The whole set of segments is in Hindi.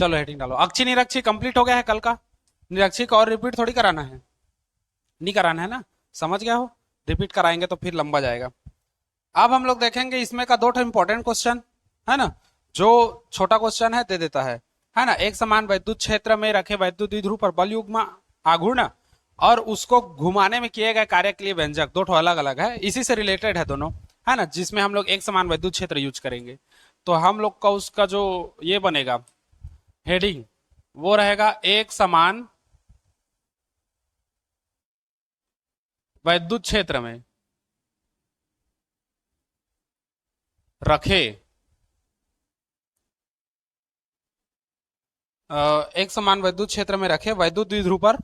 चलो हेडिंग डालो। अक्षी निरक्षी कंप्लीट हो गया है कल का। निरक्षी का और रिपीट थोड़ी कराना है, नहीं कराना है ना, समझ गया हो। रिपीट कराएंगे तो फिर लंबा जाएगा। अब हम लोग देखेंगे इसमें का दो इंपॉर्टेंट क्वेश्चन है ना, जो छोटा क्वेश्चन है दे देता है ना। एक समान वैद्युत क्षेत्र में रखे वैद्युत द्विध्रुव पर बल युग्म आघूर्ण और उसको घुमाने में किए गए कार्य के लिए व्यंजक, दो अलग अलग है, इसी से रिलेटेड है दोनों, है ना, जिसमें हम लोग एक समान वैद्युत क्षेत्र यूज करेंगे। तो हम लोग का उसका जो ये बनेगा हेडिंग, वो रहेगा एक समान वैद्युत क्षेत्र में रखे एक समान वैद्युत क्षेत्र में रखे वैद्युत द्विध्रुव पर,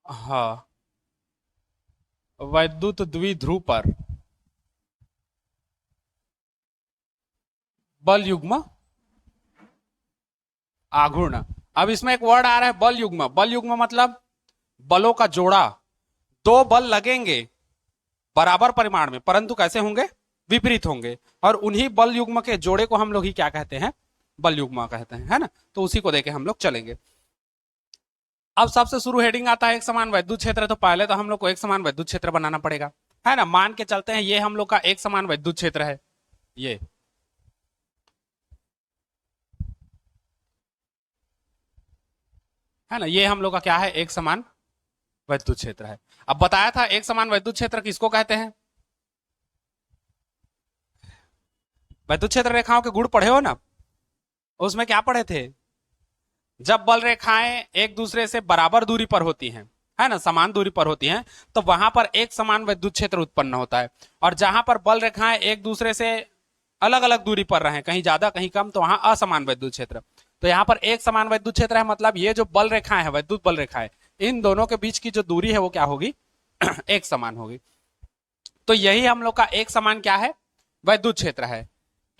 हाँ, वैद्युत द्विध्रुव पर बल युग्म आघूर्ण। अब इसमें एक वर्ड आ रहा है बल युग्म। बल युग्म मतलब बलों का जोड़ा। दो बल लगेंगे बराबर परिमाण में, परंतु कैसे होंगे, विपरीत होंगे, और उन्हीं बल युग्म के जोड़े को हम लोग ही क्या कहते हैं, बल युग्म कहते हैं, है ना। तो उसी को देके हम लोग चलेंगे। अब सबसे शुरू हेडिंग आता है एक समान वैद्युत क्षेत्र। तो पहले तो हम लोग को एक समान वैद्युत क्षेत्र बनाना पड़ेगा, है ना। मान के चलते हैं ये हम लोग का एक समान वैद्युत क्षेत्र है, ये है ना, ये हम लोग का क्या है, एक समान वैद्युत क्षेत्र है। अब बताया था एक समान वैद्युत क्षेत्र किसको कहते हैं, वैद्युत क्षेत्र रेखाओं के गुण पढ़े हो ना, उसमें क्या पढ़े थे, जब बल रेखाएं एक दूसरे से बराबर दूरी पर होती हैं, है ना, समान दूरी पर होती हैं, तो वहां पर एक समान विद्युत क्षेत्र उत्पन्न होता है। और जहां पर बल रेखाएं एक दूसरे से अलग अलग दूरी पर रहे, कहीं ज्यादा कहीं कम, तो वहां असमान विद्युत क्षेत्र। तो यहाँ पर एक समान विद्युत क्षेत्र है, मतलब ये जो बल रेखाएं है, विद्युत बल रेखाएं, इन दोनों के बीच की जो दूरी है वो क्या होगी, एक समान होगी। तो यही हम लोग का एक समान क्या है, वैद्युत क्षेत्र है।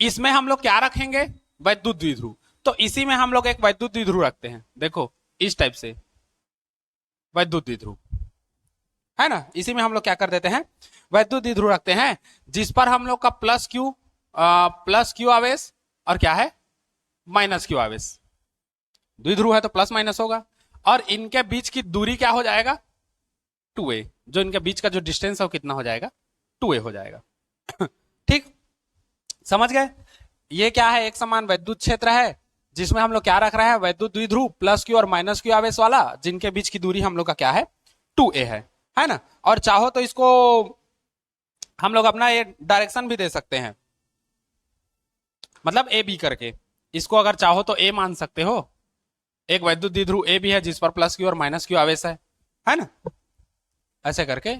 इसमें हम लोग क्या रखेंगे, वैद्युत द्विध्रुव। तो इसी में हम लोग एक वैद्युत द्विध्रुव रखते हैं, देखो इस टाइप से वैद्युत द्विध्रुव, है ना। इसी में हम लोग क्या कर देते हैं, वैद्युत द्विध्रुव रखते हैं, जिस पर हम लोग का प्लस क्यू आवेश और क्या है, माइनस क्यू आवेश। द्विध्रुव है तो प्लस माइनस होगा, और इनके बीच की दूरी क्या हो जाएगा, 2a। जो इनके बीच का जो डिस्टेंस है वो कितना हो जाएगा, 2a हो जाएगा। ठीक, समझ गए। ये क्या है, एक समान वैद्युत क्षेत्र है, जिसमें हम लोग क्या रख रहे हैं, वैद्युत द्विध्रुव प्लस क्यू और माइनस क्यू आवेश वाला, जिनके बीच की दूरी हम लोग का क्या है, 2a है ना। और चाहो तो इसको हम लोग अपना ये डायरेक्शन भी दे सकते हैं, मतलब ए बी करके, इसको अगर चाहो तो ए मान सकते हो। एक वैद्युत द्विध्रुव ए भी है जिस पर प्लस क्यू और माइनस क्यू आवेश है ना, ऐसे करके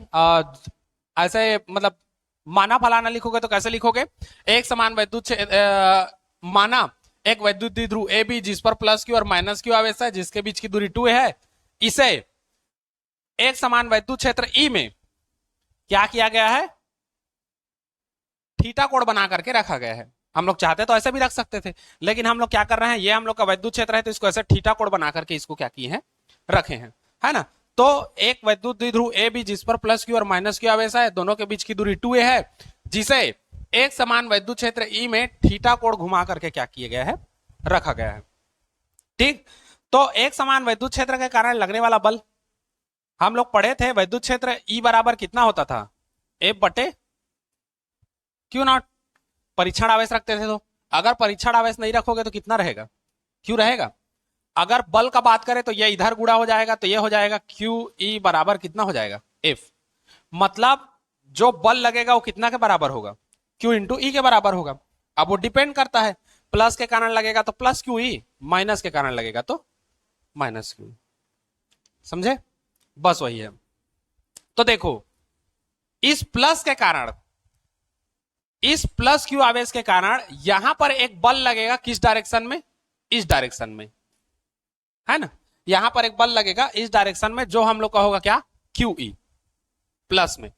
ऐसे मतलब माना फलाना लिखोगे तो कैसे लिखोगे, एक समान वैद्युत माना एक वैद्युत द्विध्रुव ए बी जिस पर प्लस क्यू और माइनस क्यू आवेश है, जिसके बीच की दूरी 2 है, इसे एक समान वैद्युत क्षेत्र ई में क्या किया गया है, थीटा कोण बना करके रखा गया है। हम लोग चाहते तो ऐसे भी रख सकते थे, लेकिन हम लोग क्या कर रहे हैं, ये हम लोग का वैद्युत क्षेत्र है, तो इसको ऐसे थीटा कोण बना करके इसको क्या किए हैं, रखे हैं, है ना। तो एक वैद्युत द्विध्रुव ए बी जिस पर प्लस क्यू और माइनस क्यू आवेश है, दोनों के बीच की दूरी 2a है, जिसे एक समान वैद्युत क्षेत्र ई में थीटा कोण घुमा करके क्या किया गया है, रखा गया है। ठीक, तो एक समान वैद्युत क्षेत्र के कारण लगने वाला बल हम लोग पढ़े थे, वैद्युत क्षेत्र ई बराबर कितना होता था, F बटे क्यू नॉट। परीक्षण आवेश रखते थे, तो अगर परीक्षण आवेश नहीं रखोगे तो कितना रहेगा, क्यू रहेगा। अगर बल का बात करें तो ये इधर गुणा हो जाएगा, तो ये हो जाएगा क्यू ई बराबर कितना हो जाएगा, एफ। मतलब जो बल लगेगा वो कितना के बराबर होगा, क्यू इंटू ई के बराबर होगा। अब वो डिपेंड करता है, प्लस के कारण लगेगा तो प्लस क्यू ई, माइनस के कारण लगेगा तो माइनस क्यू। समझे, बस वही है। तो देखो इस प्लस के कारण, इस प्लस क्यू आवेश के कारण यहां पर एक बल लगेगा, किस डायरेक्शन में, इस डायरेक्शन में, है ना। यहां पर एक बल लगेगा इस डायरेक्शन में, जो हम लोग का होगा क्या, क्यू ई प्लस में।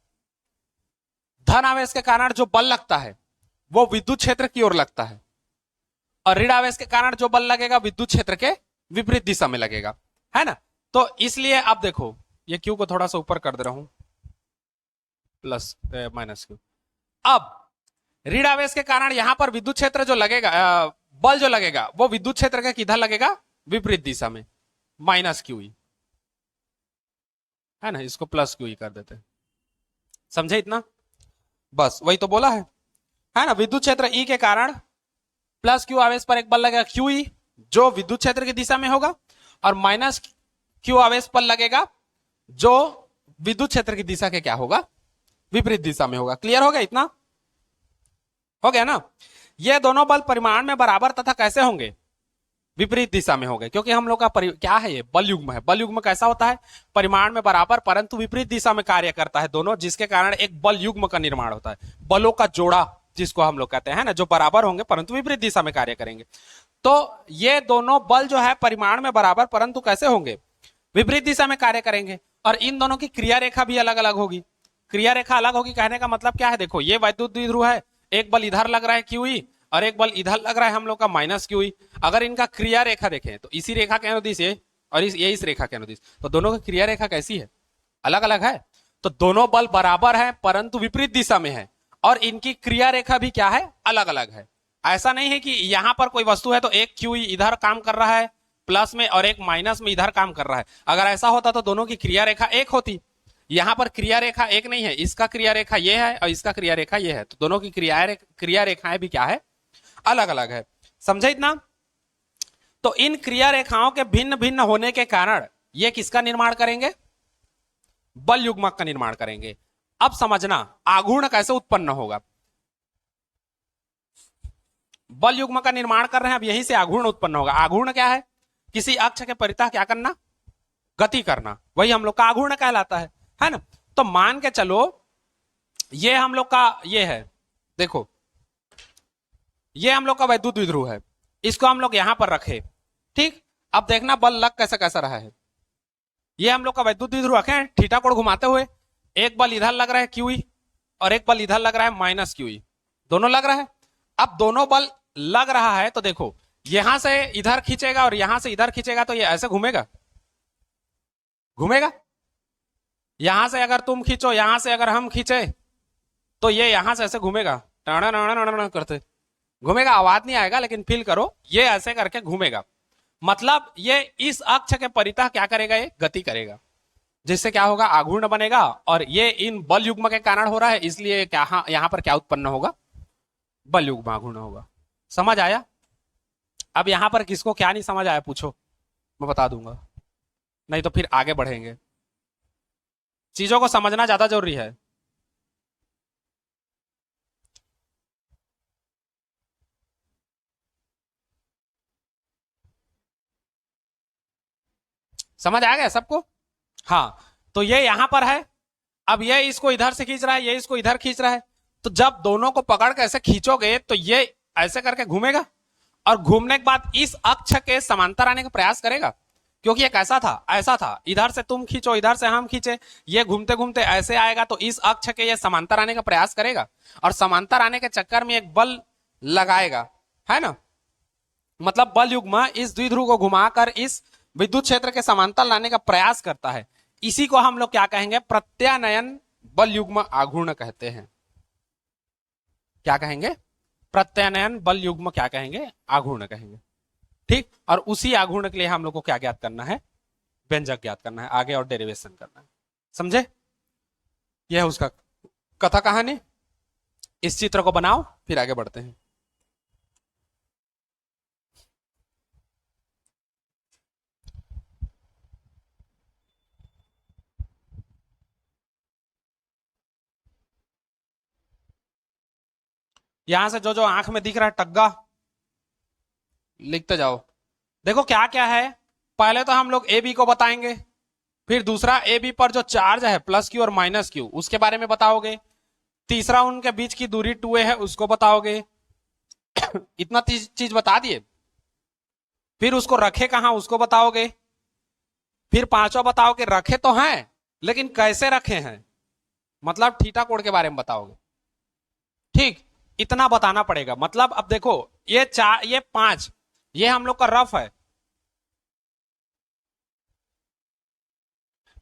धन आवेश के कारण जो बल लगता है वो विद्युत क्षेत्र की ओर लगता है, और ऋण आवेश के कारण जो बल लगेगा विद्युत क्षेत्र के विपरीत दिशा में लगेगा, है ना। तो इसलिए अब देखो, ये क्यू को थोड़ा सा ऊपर कर दे रहा हूं, प्लस माइनस क्यू। अब ऋण आवेश के कारण यहां पर विद्युत क्षेत्र जो लगेगा, बल जो लगेगा वो विद्युत क्षेत्र का किधर लगेगा, विपरीत दिशा में, माइनस क्यू ई, है ना, इसको प्लस क्यू ई कर देते हैं। समझे इतना, बस वही तो बोला है ना, विद्युत क्षेत्र ई के कारण प्लस क्यू आवेश पर एक बल लगेगा क्यू ई, जो विद्युत क्षेत्र की दिशा में होगा, और माइनस क्यू आवेश पर लगेगा जो विद्युत क्षेत्र की दिशा के क्या होगा, विपरीत दिशा में होगा। क्लियर हो गया इतना, हो गया ना। ये दोनों बल परिमाण में बराबर तथा कैसे होंगे, विपरीत दिशा में होंगे, क्योंकि हम लोग का क्या है, ये बल युग्म है। बल युग्म कैसा होता है, परिमाण में बराबर परंतु विपरीत दिशा में कार्य करता है दोनों, जिसके कारण एक बल युग्म का निर्माण होता है, बलों का जोड़ा जिसको हम लोग कहते हैं ना, जो बराबर होंगे परंतु विपरीत दिशा में कार्य करेंगे। तो ये दोनों बल जो है परिमाण में बराबर परंतु कैसे होंगे, विपरीत दिशा में कार्य करेंगे, और इन दोनों की क्रिया रेखा भी अलग अलग होगी। क्रिया रेखा अलग होगी कहने का मतलब क्या है, देखो ये वैद्युत द्विध्रुव है, एक बल इधर लग रहा है क्यू ई, और एक बल इधर लग रहा है हम लोग का माइनस क्यू ई। अगर इनका क्रिया रेखा देखें तो इसी रेखा के अनुदिश ये, और इस रेखा के अनुदिश, तो दोनों की क्रिया रेखा कैसी है, अलग अलग है। तो दोनों बल बराबर है परंतु विपरीत दिशा में है, और इनकी क्रिया रेखा भी क्या है, अलग अलग है। ऐसा नहीं है कि यहां पर कोई वस्तु है तो एक क्यू इधर काम कर रहा है प्लस में और एक माइनस में इधर काम कर रहा है। अगर ऐसा होता तो दोनों की क्रिया रेखा एक होती। यहां पर क्रिया रेखा एक नहीं है, इसका क्रिया रेखा ये है और इसका क्रिया रेखा ये है, तो दोनों की क्रिया रेखाएं भी क्या है, अलग अलग है। समझे इतना। तो इन क्रिया रेखाओं के भिन्न भिन्न होने के कारण ये किसका निर्माण करेंगे, बल युग्मक का निर्माण करेंगे। अब समझना आघूर्ण कैसे उत्पन्न होगा। बल युग्म का निर्माण कर रहे हैं, अब यहीं से आघूर्ण उत्पन्न होगा। आघूर्ण क्या है, किसी अक्ष के परितः क्या करना, गति करना, वही हम लोग का आघूर्ण कहलाता है ना। तो मान के चलो ये हम लोग का ये है, देखो ये हम लोग का वैद्युत द्विध्रुव है, इसको हम लोग यहां पर रखे, ठीक। अब देखना बल लग कैसा कैसा रहा है। ये हम लोग का वैद्युत द्विध्रुव रखे थीटा कोण घुमाते हुए, एक बल इधर लग रहा है क्यू ई और एक बल इधर लग रहा है माइनस क्यू ई, दोनों लग रहा है। अब दोनों बल लग रहा है तो देखो यहां से इधर खींचेगा और यहां से इधर खींचेगा तो ये ऐसे घूमेगा, घूमेगा। यहां से अगर तुम खींचो, यहां से अगर हम खींचे तो ये यहां से ऐसे घूमेगा, टाणा करते घूमेगा। आवाज नहीं आएगा लेकिन फील करो, ये ऐसे करके घूमेगा। मतलब ये इस अक्ष के परितः क्या करेगा, ये गति करेगा, जिससे क्या होगा, आघूर्ण बनेगा। और ये इन बल युग्म के कारण हो रहा है, इसलिए क्या यहां पर क्या उत्पन्न होगा, बल युग्म आघूर्ण होगा। समझ आया। अब यहां पर किसको क्या नहीं समझ आया पूछो, मैं बता दूंगा, नहीं तो फिर आगे बढ़ेंगे। चीजों को समझना ज्यादा जरूरी है। समझ आ गया सबको। हाँ, तो ये यहां पर है, अब ये इसको इधर से खींच रहा है, ये इसको इधर खींच रहा है। तो जब दोनों को पकड़ के ऐसे खींचोगे तो ये ऐसे करके घूमेगा, और घूमने के बाद इस अक्ष के समांतर आने का प्रयास करेगा, क्योंकि ये कैसा था, ऐसा था, इधर से तुम खींचो इधर से हम खींचे, ये घूमते घूमते ऐसे आएगा, तो इस अक्ष के ये समांतर आने का प्रयास करेगा, और समांतर आने के चक्कर में एक बल लगाएगा, है ना। मतलब बल युग्म इस द्विध्रुव को घुमाकर इस विद्युत क्षेत्र के समांतर लाने का प्रयास करता है। इसी को हम लोग क्या कहेंगे, प्रत्यानयन बल युग्म आघूर्ण कहते हैं। क्या कहेंगे, प्रत्यानयन बल युग्म क्या कहेंगे, आघूर्ण कहेंगे, ठीक। और उसी आघूर्ण के लिए हम लोग को क्या ज्ञात करना है, व्यंजक ज्ञात करना है आगे, और डेरिवेशन करना है। समझे, यह है उसका कथा कहानी। इस चित्र को बनाओ, फिर आगे बढ़ते हैं। यहां से जो जो आंख में दिख रहा है टग्गा, लिखते जाओ। देखो क्या क्या है, पहले तो हम लोग ए बी को बताएंगे, फिर दूसरा ए बी पर जो चार्ज है प्लस क्यू और माइनस क्यू उसके बारे में बताओगे, तीसरा उनके बीच की दूरी 2a है उसको बताओगे। इतना चीज बता दिए। फिर उसको रखे कहां उसको बताओगे। फिर पांचवा बताओगे रखे तो हैं लेकिन कैसे रखे हैं, मतलब थीटा कोण के बारे में बताओगे, ठीक। इतना बताना पड़ेगा। मतलब अब देखो ये 4 ये 5 ये हम लोग का रफ है।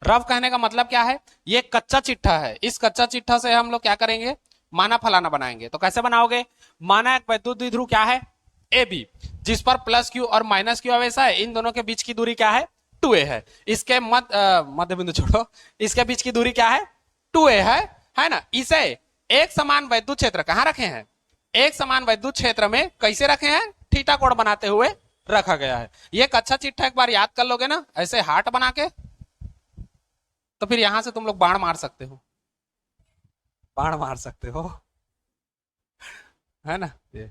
रफ कहने का मतलब क्या है, ये कच्चा चिट्ठा है। इस कच्चा चिट्ठा से हम लोग क्या करेंगे, माना फलाना बनाएंगे। तो कैसे बनाओगे, माना एक वैद्युत द्विध्रुव क्या है, ए बी, जिस पर प्लस क्यू और माइनस क्यू आवेश है, इन दोनों के बीच की दूरी क्या है, 2a है। इसके मध्य बिंदु छोड़ो, इसके बीच की दूरी क्या है, 2a है ना। इसे एक समान वैद्युत क्षेत्र कहां रखे हैं, एक समान वैद्युत क्षेत्र में कैसे रखे हैं, थीटा कोण बनाते हुए रखा गया है। ये एक अच्छा चिट्ठा एक बार याद कर लोगे ना ऐसे हार्ट बना के, तो फिर यहां से तुम लोग बाण मार सकते हो, बाण मार सकते हो, है ना ये।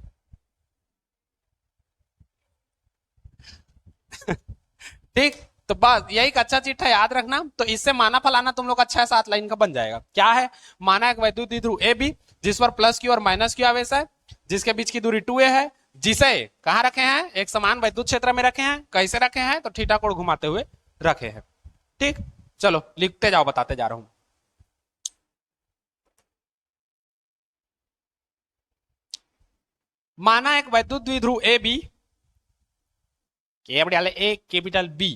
ठीक, तो बस यही एक अच्छा चिट्ठा याद रखना, तो इससे माना फलाना तुम लोग अच्छा 7 लाइन का बन जाएगा। क्या है, माना एक वैद्युत द्विध्रुव ए बी, जिस पर प्लस क्यू और माइनस क्यू आवेश है, जिसके बीच की दूरी 2a है, जिसे कहां रखे हैं, एक समान वैद्युत क्षेत्र में रखे हैं। कैसे रखे हैं, तो थीटा कोण घुमाते हुए रखे हैं। ठीक, चलो लिखते जाओ, बताते जा रहा हूं। माना एक वैद्युत द्विध्रुव A B, capital A capital B,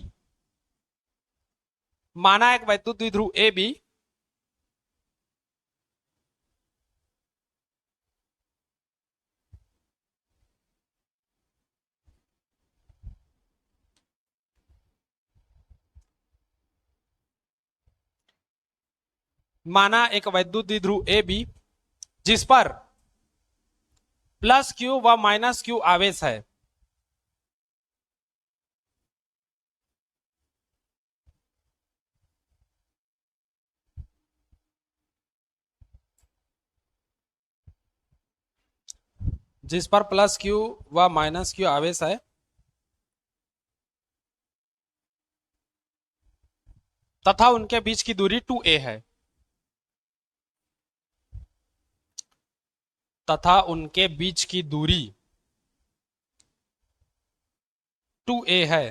माना एक वैद्युत द्विध्रुव ए बी माना एक वैद्युत द्विध्रुव ए बी, जिस पर प्लस क्यू व माइनस क्यू आवेश है, जिस पर प्लस क्यू व माइनस क्यू आवेश है तथा उनके बीच की दूरी 2a है, तथा उनके बीच की दूरी 2a है।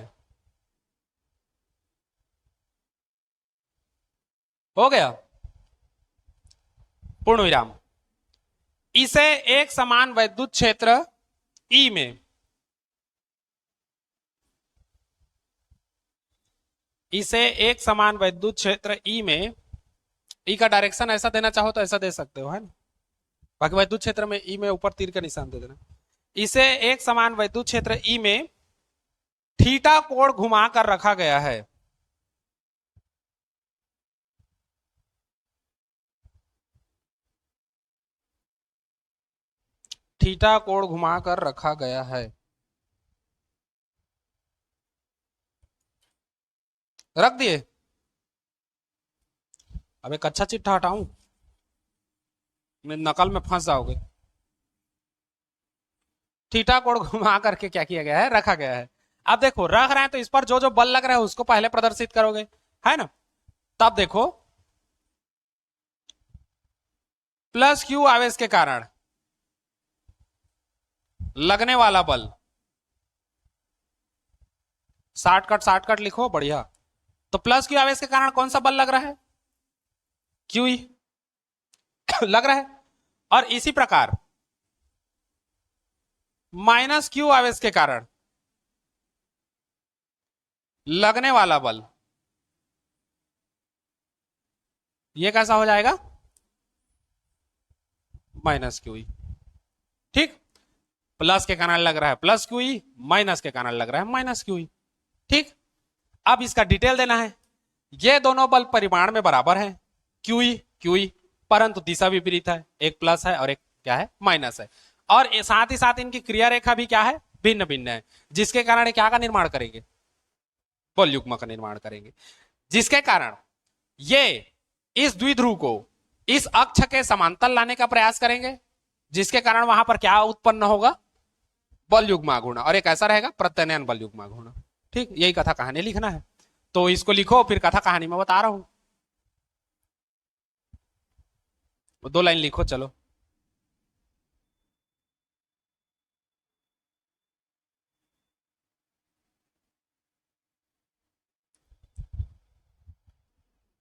हो गया, पूर्ण विराम। इसे एक समान वैद्युत क्षेत्र ई में, इसे एक समान वैद्युत क्षेत्र ई में, ई का डायरेक्शन ऐसा देना चाहो तो ऐसा दे सकते हो, है ना। बाकी वैद्युत क्षेत्र में ई में ऊपर तीर का निशान दे देना। इसे एक समान वैद्युत क्षेत्र ई में थीटा कोण घुमा कर रखा गया है, थीटा कोण घुमा कर रखा गया है। रख दिए। अब एक अच्छा चिट्ठा हटाऊं, मैं नकल में फंस जाओगे। थीटा कोण घुमा करके क्या किया गया है, रखा गया है। अब देखो रख रहे हैं तो इस पर जो जो बल लग रहा है उसको पहले प्रदर्शित करोगे, है ना। तब देखो प्लस क्यू आवेश के कारण लगने वाला बल, शॉर्टकट लिखो बढ़िया। तो प्लस क्यू आवेश के कारण कौन सा बल लग रहा है, क्यू ही लग रहा है। और इसी प्रकार माइनस क्यू आवेश के कारण लगने वाला बल, ये कैसा हो जाएगा, माइनस क्यू। ठीक, प्लस के कारण लग रहा है प्लस क्यू, माइनस के कारण लग रहा है माइनस क्यू। ठीक, अब इसका डिटेल देना है। ये दोनों बल परिमाण में बराबर है, क्यू, परंतु दिशा विपरीत है, एक प्लस है और एक क्या है, माइनस है। और साथ ही साथ इनकी क्रिया रेखा भी क्या है, भिन्न भिन्न है, जिसके कारण क्या का निर्माण करेंगे, बल युग्म का निर्माण करेंगे। जिसके कारण ये इस द्विध्रुव को इस अक्ष के समांतर लाने का प्रयास करेंगे, जिसके कारण वहां पर क्या उत्पन्न होगा, बल युग्म घूर्ण, और एक ऐसा रहेगा प्रत्यनयन बल युग्म घूर्ण। ठीक, यही कथा कहानी लिखना है, तो इसको लिखो फिर कथा कहानी में बता रहा हूं। 2 लाइन लिखो चलो।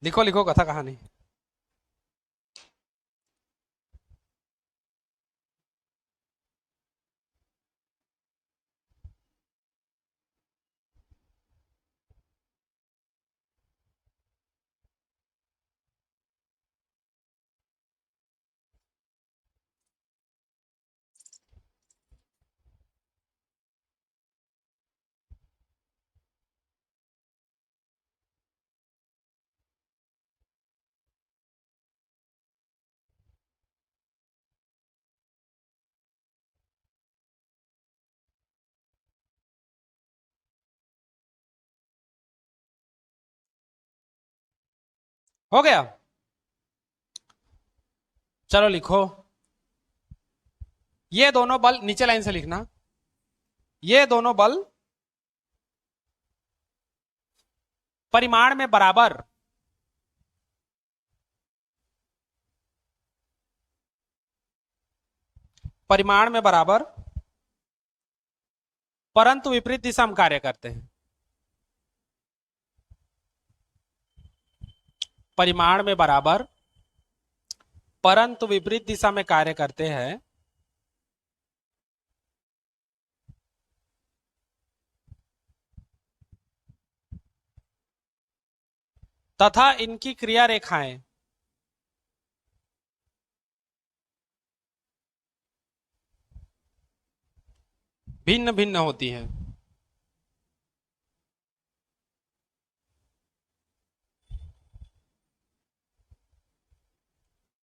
लिखो लिखो कथा कहानी। हो गया। चलो लिखो, ये दोनों बल, नीचे लाइन से लिखना, ये दोनों बल परिमाण में बराबर परिमाण में बराबर परंतु विपरीत दिशा में कार्य करते हैं। परिमाण में बराबर परंतु विपरीत दिशा में कार्य करते हैं तथा इनकी क्रिया रेखाएं भिन्न भिन्न होती हैं।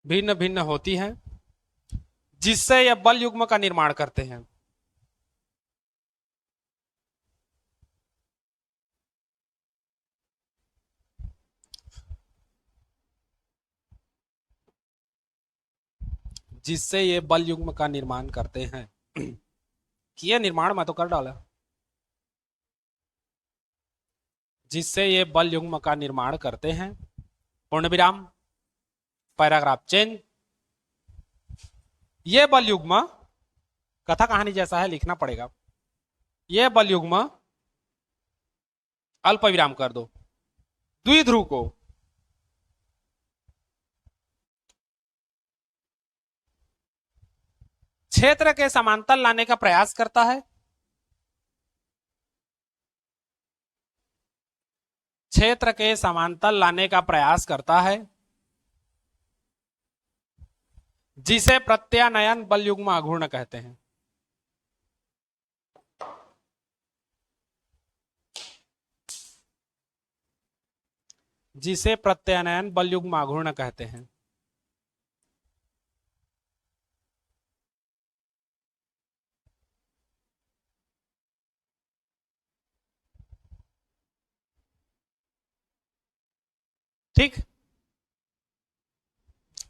भिन्न भिन्न होती हैं जिससे यह बल युग्म का निर्माण करते हैं। जिससे ये बल युग्म का निर्माण करते हैं। किया निर्माण में तो कर डाला। जिससे ये बल युग्म का निर्माण करते हैं, पूर्ण विराम, पैराग्राफ चेंज। ये बल युग्म कथा कहानी जैसा है, लिखना पड़ेगा। ये बल युग्म, अल्प विराम कर दो, द्विध्रुव को क्षेत्र के समांतर लाने का प्रयास करता है। क्षेत्र के समांतर लाने का प्रयास करता है जिसे प्रत्यानयन बल युग्म अघूर्ण कहते हैं। जिसे प्रत्यानयन बल युग्म अघूर्ण कहते हैं। ठीक,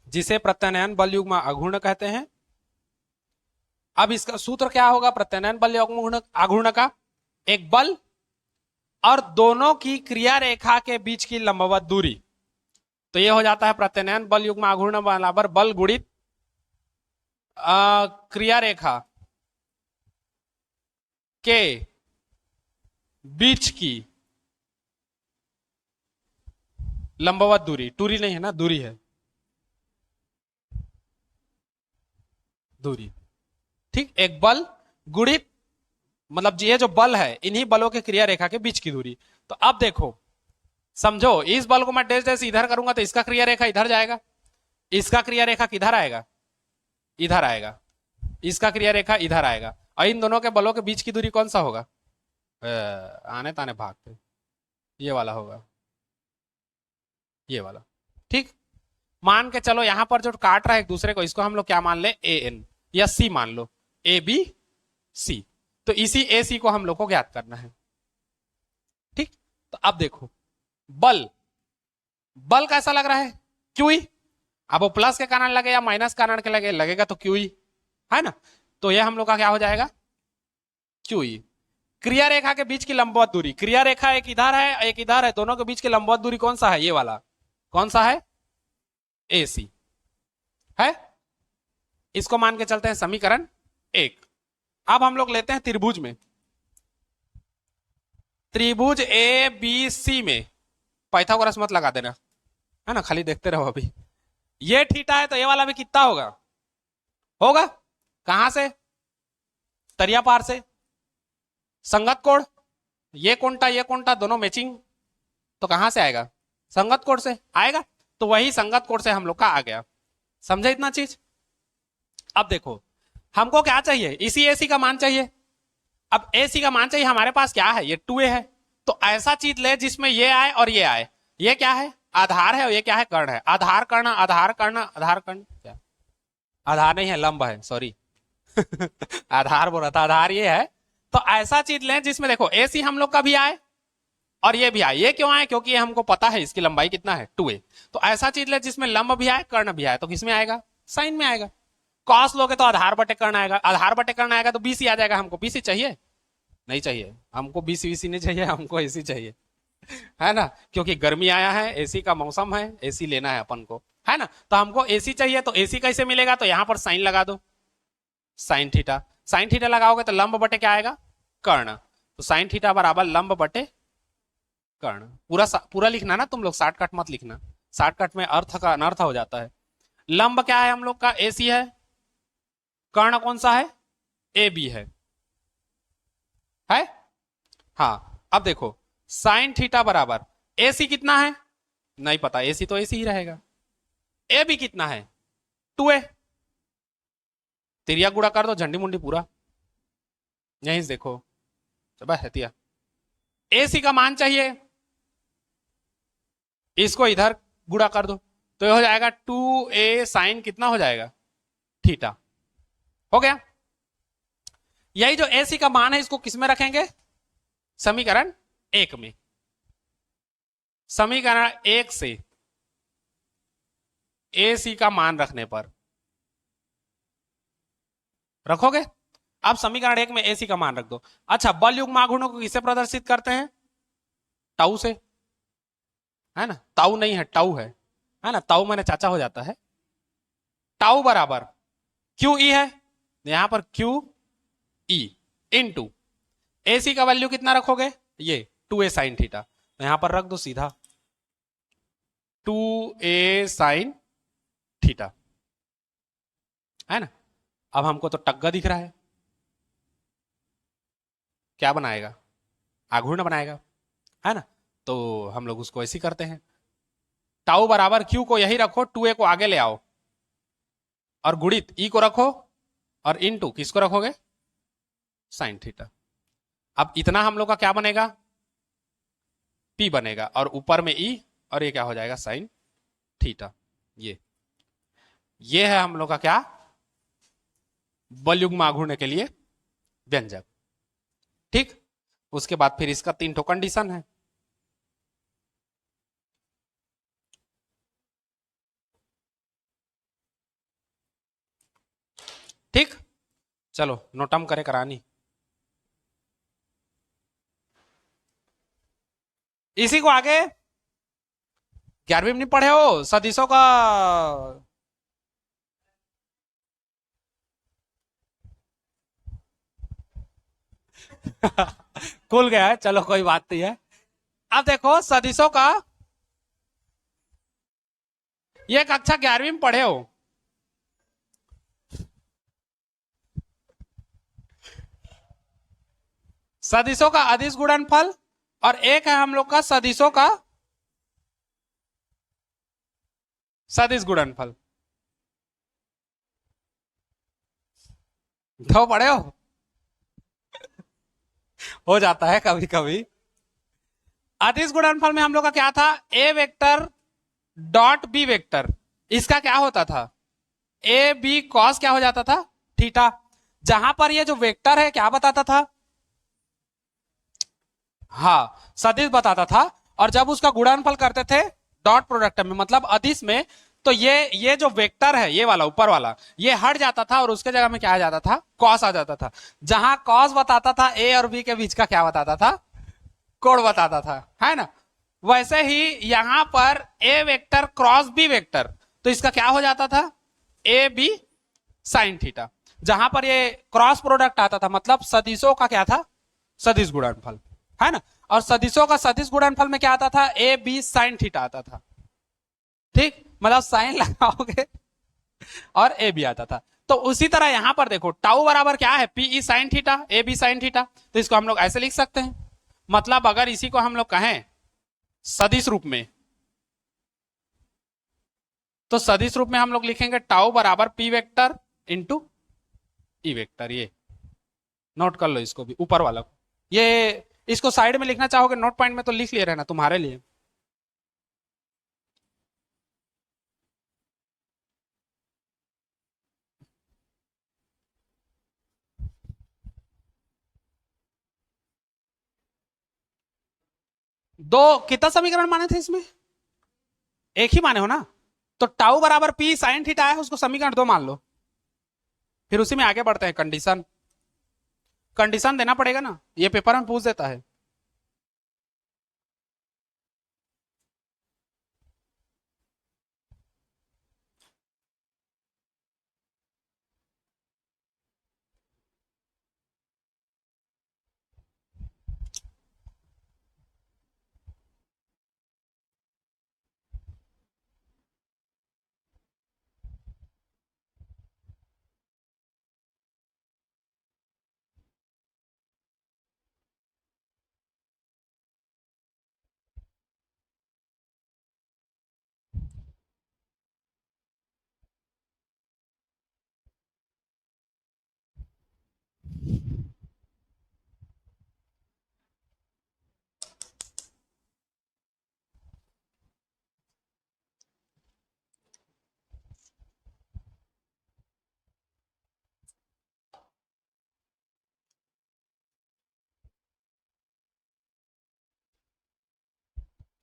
जिसे प्रत्यानयन बल युग्म अघूर्ण कहते हैं। अब इसका सूत्र क्या होगा प्रत्यानयन बल युग्म अघूर्ण का? एक बल और दोनों की क्रिया रेखा के बीच की लंबवत दूरी। तो ये हो जाता है प्रत्यानयन बल युग्म अघूर्ण बराबर बल गुणित क्रिया रेखा के बीच की लंबवत दूरी। टूरी नहीं है ना, दूरी है, दूरी। ठीक, एक बल गुणित, मतलब ये जो बल है इन्हीं बलों के क्रिया रेखा के बीच की दूरी। तो अब देखो, समझो, इस बल को मैं डैश डैश इधर करूंगा तो इसका क्रिया रेखा इधर जाएगा, इसका क्रिया रेखा किधर आएगा? इधर आएगा, इसका क्रिया रेखा इधर आएगा, और इन दोनों के बलों के बीच की दूरी कौन सा होगा? आने ताने भागते, ये वाला होगा, ये वाला। ठीक, मान के चलो यहां पर जो काट रहा है एक दूसरे को, इसको हम लोग क्या मान ले? ए एन या सी मान लो, ए बी सी। तो इसी ए सी को हम लोग को ज्ञात करना है। ठीक, तो अब देखो, बल बल कैसा लग रहा है? क्यूई। अब वो प्लस के कारण लगे या माइनस कारण के लगे, लगेगा तो क्यूई है ना। तो ये हम लोग का क्या हो जाएगा? क्यूई। क्रिया रेखा के बीच की लंबवत दूरी, क्रिया रेखा एक इधर है एक इधर है, दोनों के बीच की लंबवत दूरी कौन सा है? ये वाला। कौन सा है? ए सी है। इसको मान के चलते हैं समीकरण 1। अब हम लोग लेते हैं त्रिभुज में, त्रिभुज ए बी सी में पाइथागोरस मत लगा देना, है ना, खाली देखते रहो। अभी ये थीटा है तो ये वाला भी कितना होगा? होगा कहां से? तरिया पार से। संगत कोण, ये कोणटा दोनों मैचिंग, तो कहां से आएगा? संगत कोण से आएगा। तो वही संगत कोण से हम लोग का आ गया। समझे इतना चीज? अब देखो, हमको क्या चाहिए? इसी एसी का मान चाहिए। अब एसी का मान चाहिए, हमारे पास क्या है? ये 2a है। तो ऐसा चीज ले जिसमें ये आए और ये आए। ये क्या है? आधार है, और ये क्या है? कर्ण है। आधार कर्ण, आधार कर्ण, आधार कर्ण, क्या आधार नहीं है, लंब है, सॉरी। आधार बोल रहा था, आधार ये है। तो ऐसा चीज लें जिसमें देखो एसी हम लोग का भी आए और ये भी आए। ये क्यों आए? क्योंकि ये हमको पता है इसकी लंबाई कितना है, 2a। तो ऐसा चीज ले जिसमें लंब भी आए कर्ण भी आए, तो किसमें आएगा? साइन में आएगा। कॉस लोगे तो आधार बटे कर्ण आएगा, आधार बटे कर्ण आएगा तो बीसी आ जाएगा। हमको बीसी चाहिए? नहीं चाहिए हमको, बीसी बीसी नहीं चाहिए हमको, एसी चाहिए, है ना? क्योंकि गर्मी आया है, एसी का मौसम है, एसी लेना है अपन को, है ना? तो हमको एसी चाहिए, तो एसी कैसे मिलेगा? तो यहां पर साइन लगा दो, साइन थीटा। साइन थीटा लगाओगे तो लंब बटे क्या आएगा? कर्ण। तो साइन थीटा बराबर लंब बटे कर्ण। पूरा पूरा लिखना ना तुम लोग, शॉर्टकट मत लिखना, शॉर्टकट में अर्थ का अनर्थ हो जाता है। लंब क्या है हम लोग का? एसी है। कर्ण कौन सा है? ए बी है। हाँ, अब देखो, साइन थीटा बराबर एसी कितना है? नहीं पता, एसी तो एसी ही रहेगा। ए बी कितना है? 2a। तिरिया गुड़ा कर दो, झंडी मुंडी पूरा, यहीं से देखो, चबा हतिया। एसी का मान चाहिए, इसको इधर गुड़ा कर दो, तो ये हो जाएगा 2a साइन कितना हो जाएगा? थीटा। हो गया। यही जो एसी का मान है इसको किस में रखेंगे? समीकरण 1 में। समीकरण 1 से एसी का मान रखने पर रखोगे। अब समीकरण 1 में एसी का मान रख दो। अच्छा, बल युग्म आघूर्णों को किससे प्रदर्शित करते हैं? टाउ से, है ना? ताऊ नहीं है, टाउ है ना? ताऊ मैंने चाचा हो जाता है। टाउ बराबर क्यू ई है, यहां पर क्यू ई इनटू एसी का वैल्यू कितना रखोगे? ये 2a साइन थीटा, तो यहां पर रख दो सीधा 2a साइन थीटा, है ना? अब हमको तो टग्गा दिख रहा है, क्या बनाएगा? आघूर्ण बनाएगा, है ना? तो हम लोग उसको ऐसे करते हैं, टाउ बराबर क्यू को यही रखो, 2a को आगे ले आओ, और गुणित ई को रखो, और इनटू किसको रखोगे? Sine theta. अब इतना हम लोग का क्या बनेगा? पी बनेगा, और ऊपर में ई, और ये क्या हो जाएगा? Sine theta. ये है हम लोग का क्या? बल युग्म आघूर्ण के लिए व्यंजक। ठीक। उसके बाद फिर इसका 3 ठो कंडीशन है। ठीक, चलो नोटम करे करानी। इसी को आगे 11वीं में नहीं पढ़े हो सदिशों का? खुल गया है, चलो कोई बात नहीं है। अब देखो सदिशों का, ये कक्षा 11वीं में पढ़े हो। सदिशों का अदिश गुणनफल, और एक है हम लोग का सदिशों का सदिश गुणनफल। तो पढ़े हो जाता है कभी कभी। अदिश गुणनफल में हम लोग का क्या था? ए वेक्टर डॉट बी वेक्टर, इसका क्या होता था? ए बी कॉस क्या हो जाता था? थीटा। जहां पर ये जो वेक्टर है क्या बताता था? हाँ, सदिश बताता था। और जब उसका गुणनफल करते थे डॉट प्रोडक्ट में, मतलब अदिश में, तो ये जो वेक्टर है, ये वाला ऊपर वाला, ये हट जाता था, और उसके जगह में क्या आ जाता था? कॉस आ जाता था। जहां कॉस बताता था ए और बी के बीच का क्या बताता था? कोण बताता था, है ना? वैसे ही यहां पर A vector cross B vector, तो इसका क्या हो जाता था? A B sine theta. जहां पर ये क्रॉस प्रोडक्ट आता था, मतलब सदिशों का क्या था? सदिश गुणनफल, है ना? और सदिशों का सदिश गुणनफल में क्या आता था? ए बी साइन थीटा आता था। ठीक, मतलब साइन लगाओगे और ए बी आता था। तो उसी तरह यहां पर देखो, टाउ बराबर क्या है? P E sine theta, A B sine theta. तो इसको हम लोग ऐसे लिख सकते हैं। मतलब अगर इसी को हम लोग कहें सदिश रूप में, तो सदिश रूप में हम लोग लिखेंगे टाउ बराबर P vector into E vector. ये नोट कर लो इसको भी, ऊपर वाला को। ये इसको साइड में लिखना चाहोगे नोट पॉइंट में, तो लिख लिए रहना तुम्हारे लिए। दो कितना समीकरण माने थे इसमें? एक ही माने हो ना। तो टाउ बराबर पी साइन थीटा है, उसको समीकरण दो मान लो, फिर उसी में आगे बढ़ते हैं। कंडीशन कंडीशन देना पड़ेगा ना, ये पेपर में पूछ देता है।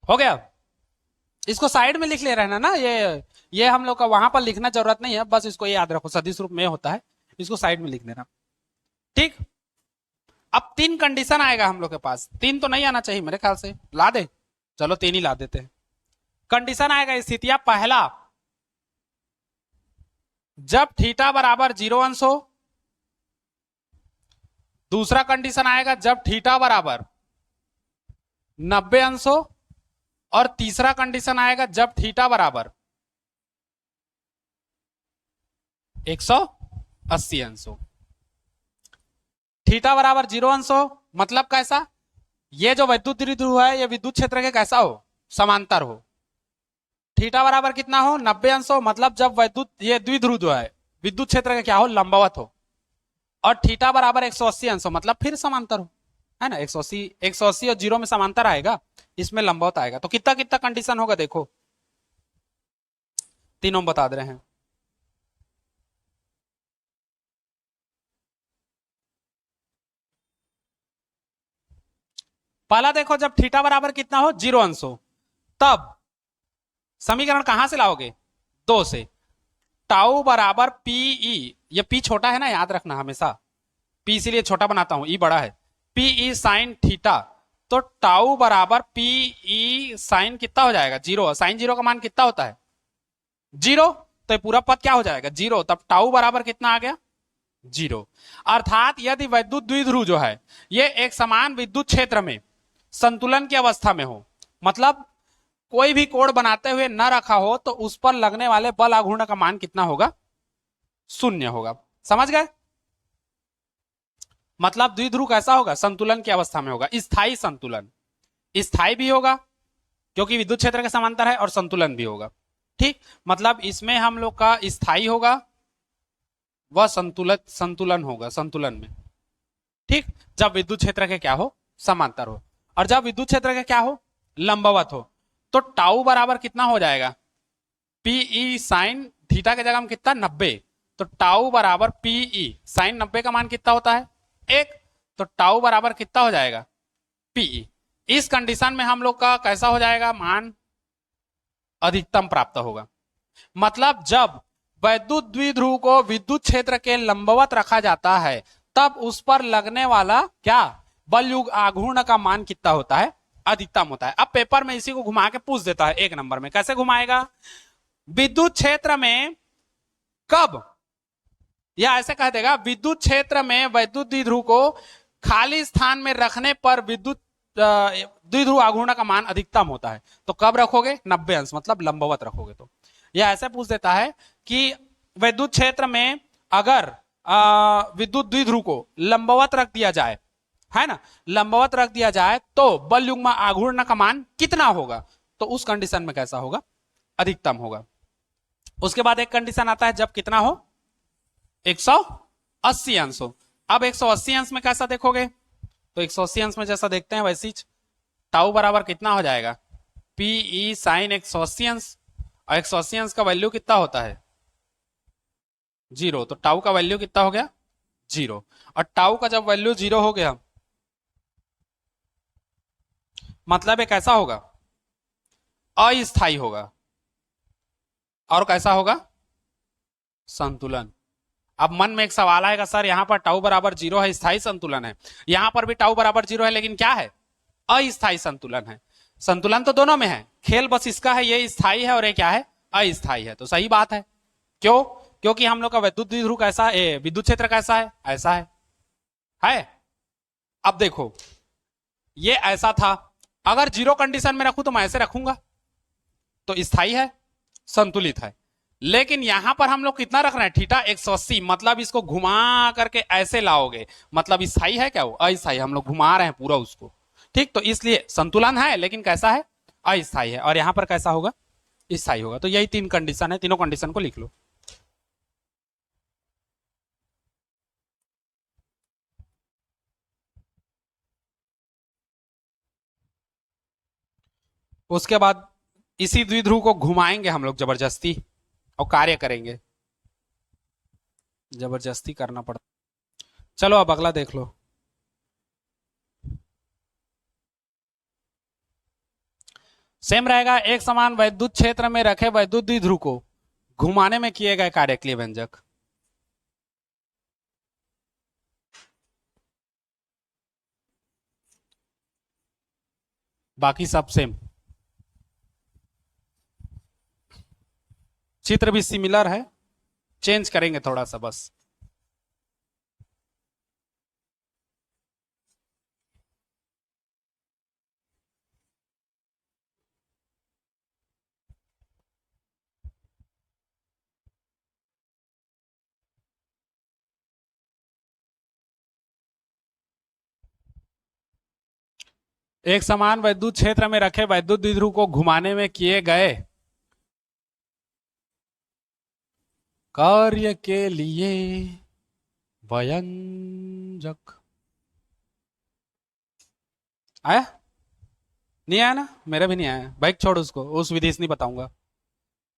हो गया, इसको साइड में लिख ले रहना ना, ये हम लोग का वहां पर लिखना जरूरत नहीं है, बस इसको ये याद रखो सदिश रूप में होता है, इसको साइड में लिख देना। ठीक। अब तीन कंडीशन आएगा हम लोग के पास, तीन तो नहीं आना चाहिए मेरे ख्याल से, ला दे, चलो तीन ही ला देते हैं। कंडीशन आएगा स्थितियां, पहला जब थीटा बराबर 0 अंश हो, दूसरा कंडीशन आएगा जब थीटा बराबर 90 अंश हो, और तीसरा कंडीशन आएगा जब थीटा बराबर 180 अंश हो। थीटा बराबर 0 अंश हो मतलब कैसा, ये जो वैद्युत द्विध्रुव है ये विद्युत क्षेत्र के कैसा हो, समांतर हो। थीटा बराबर कितना हो, 90 अंश हो, मतलब जब वैद्युत ये द्विध्रुव जो है विद्युत क्षेत्र का क्या हो, लंबवत हो। और थीटा बराबर 180 अंश हो, मतलब फिर समांतर हो, है ना। 180 और 0 में समांतर आएगा, इसमें लंबवत आएगा। तो कितना कितना कंडीशन होगा देखो, तीनों बता दे रहे हैं। पहला देखो, जब थीटा बराबर कितना हो, 0 अंश हो, तब समीकरण कहां से लाओगे, दो से। टाउ बराबर पीई, ये पी छोटा है ना, याद रखना हमेशा, पी इसीलिए छोटा बनाता हूं, ई बड़ा है। पीई साइन थीटा, तो टाउ बराबर पीई साइन कितना हो जाएगा, 0। साइन 0 का मान कितना होता है, 0। तो ये पूरा पद क्या हो जाएगा, 0। तब टाउ बराबर कितना आ गया, 0। अर्थात यदि वैद्युत द्विध्रुव जो है ये एक समान विद्युत क्षेत्र में संतुलन की अवस्था में हो, मतलब कोई भी कोण बनाते हुए न रखा हो, तो उस पर लगने वाले बल आघूर्ण का मान कितना होगा, शून्य होगा। समझ गए, मतलब द्विध्रुव कैसा होगा, संतुलन की अवस्था में होगा, स्थायी संतुलन। स्थायी भी होगा क्योंकि विद्युत क्षेत्र के समांतर है, और संतुलन भी होगा। ठीक, मतलब इसमें हम लोग का स्थायी होगा, वह संतुलन होगा, संतुलन में। ठीक, जब विद्युत क्षेत्र के क्या हो, समांतर हो। और जब विद्युत क्षेत्र के क्या हो, लंबवत हो, तो टाउ बराबर कितना हो जाएगा, पीई साइन थीटा के जगह में कितना, 90। तो टाउ बराबर पीई साइन 90 का मान कितना होता है, 1। तो टाउ बराबर कितना हो जाएगा, पीई। इस कंडीशन में हम लोग का कैसा हो जाएगा, मान अधिकतम प्राप्त होगा। मतलब जब वैद्युत द्विध्रुव को विद्युत क्षेत्र के लंबवत रखा जाता है, तब उस पर लगने वाला क्या, बलयुग आघूर्ण का मान कितना होता है, अधिकतम होता है। अब पेपर में इसी को घुमा के पूछ देता है, एक नंबर में कैसे घुमाएगा, विद्युत क्षेत्र में कब, या ऐसे कह देगा, विद्युत क्षेत्र में वैद्युत द्विध्रुव को खाली स्थान में रखने पर विद्युत द्विध्रुव आघूर्ण का मान अधिकतम होता है। तो कब रखोगे, 90 अंश, मतलब लंबवत रखोगे। तो यह ऐसे पूछ देता है कि विद्युत क्षेत्र में अगर विद्युत द्विध्रुव को लंबवत रख दिया जाए, है ना, लंबवत रख दिया जाए, तो बल युग्म आघूर्ण का मान कितना होगा, तो उस कंडीशन में कैसा होगा, अधिकतम होगा। उसके बाद एक कंडीशन आता है जब कितना हो, 180 अंश हो। अब 180 अंश में कैसा देखोगे, तो 180 अंश में जैसा देखते हैं वैसी टाउ बराबर कितना हो जाएगा, पीई साइन 180 अंश, और 180 अंश का वैल्यू कितना होता है, 0। तो टाउ का वैल्यू कितना हो गया, 0। और टाउ का जब वैल्यू 0 हो गया, मतलब ये कैसा होगा, अस्थाई होगा। और कैसा होगा, संतुलन। अब मन में एक सवाल आएगा, सर यहां पर टाउ बराबर 0 है, स्थायी संतुलन है। यहां पर भी टाउ बराबर 0 है, लेकिन क्या है, अस्थायी संतुलन है। संतुलन तो दोनों में है, खेल बस इसका है, ये स्थायी है और ये क्या है, अस्थायी है। तो सही बात है। क्यों, क्योंकि हम लोग का विद्युत द्विध्रुव कैसा है, विद्युत क्षेत्र कैसा है, ऐसा है। अब देखो ये ऐसा था, अगर जीरो कंडीशन में रखूं तो मैं ऐसे रखूंगा, तो स्थायी है, संतुलित है। लेकिन यहां पर हम लोग कितना रख रहे हैं, थीटा 180, मतलब इसको घुमा करके ऐसे लाओगे, मतलब स्थायी है क्या, वो अस्थायी, हम लोग घुमा रहे हैं पूरा उसको। ठीक, तो इसलिए संतुलन है लेकिन कैसा है, अस्थायी है। और यहां पर कैसा होगा, स्थायी होगा। तो यही तीन कंडीशन है, तीनों कंडीशन को लिख लो। उसके बाद इसी द्विध्रुव को घुमाएंगे हम लोग जबरदस्ती और कार्य करेंगे, जबरदस्ती करना पड़ता। चलो अब अगला देख लो। सेम रहेगा, एक समान वैद्युत क्षेत्र में रखे वैद्युत द्विध्रुव को घुमाने में किए गए कार्य के लिए व्यंजक। बाकी सब सेम, चित्र भी सिमिलर है, चेंज करेंगे थोड़ा सा बस। एक समान वैद्युत क्षेत्र में रखे वैद्युत द्विध्रुव को घुमाने में किए गए कार्य के लिए व्यंजक। आया, नहीं आया ना, मेरा भी नहीं आया। बाइक छोड़ उसको, उस विधि से नहीं बताऊंगा,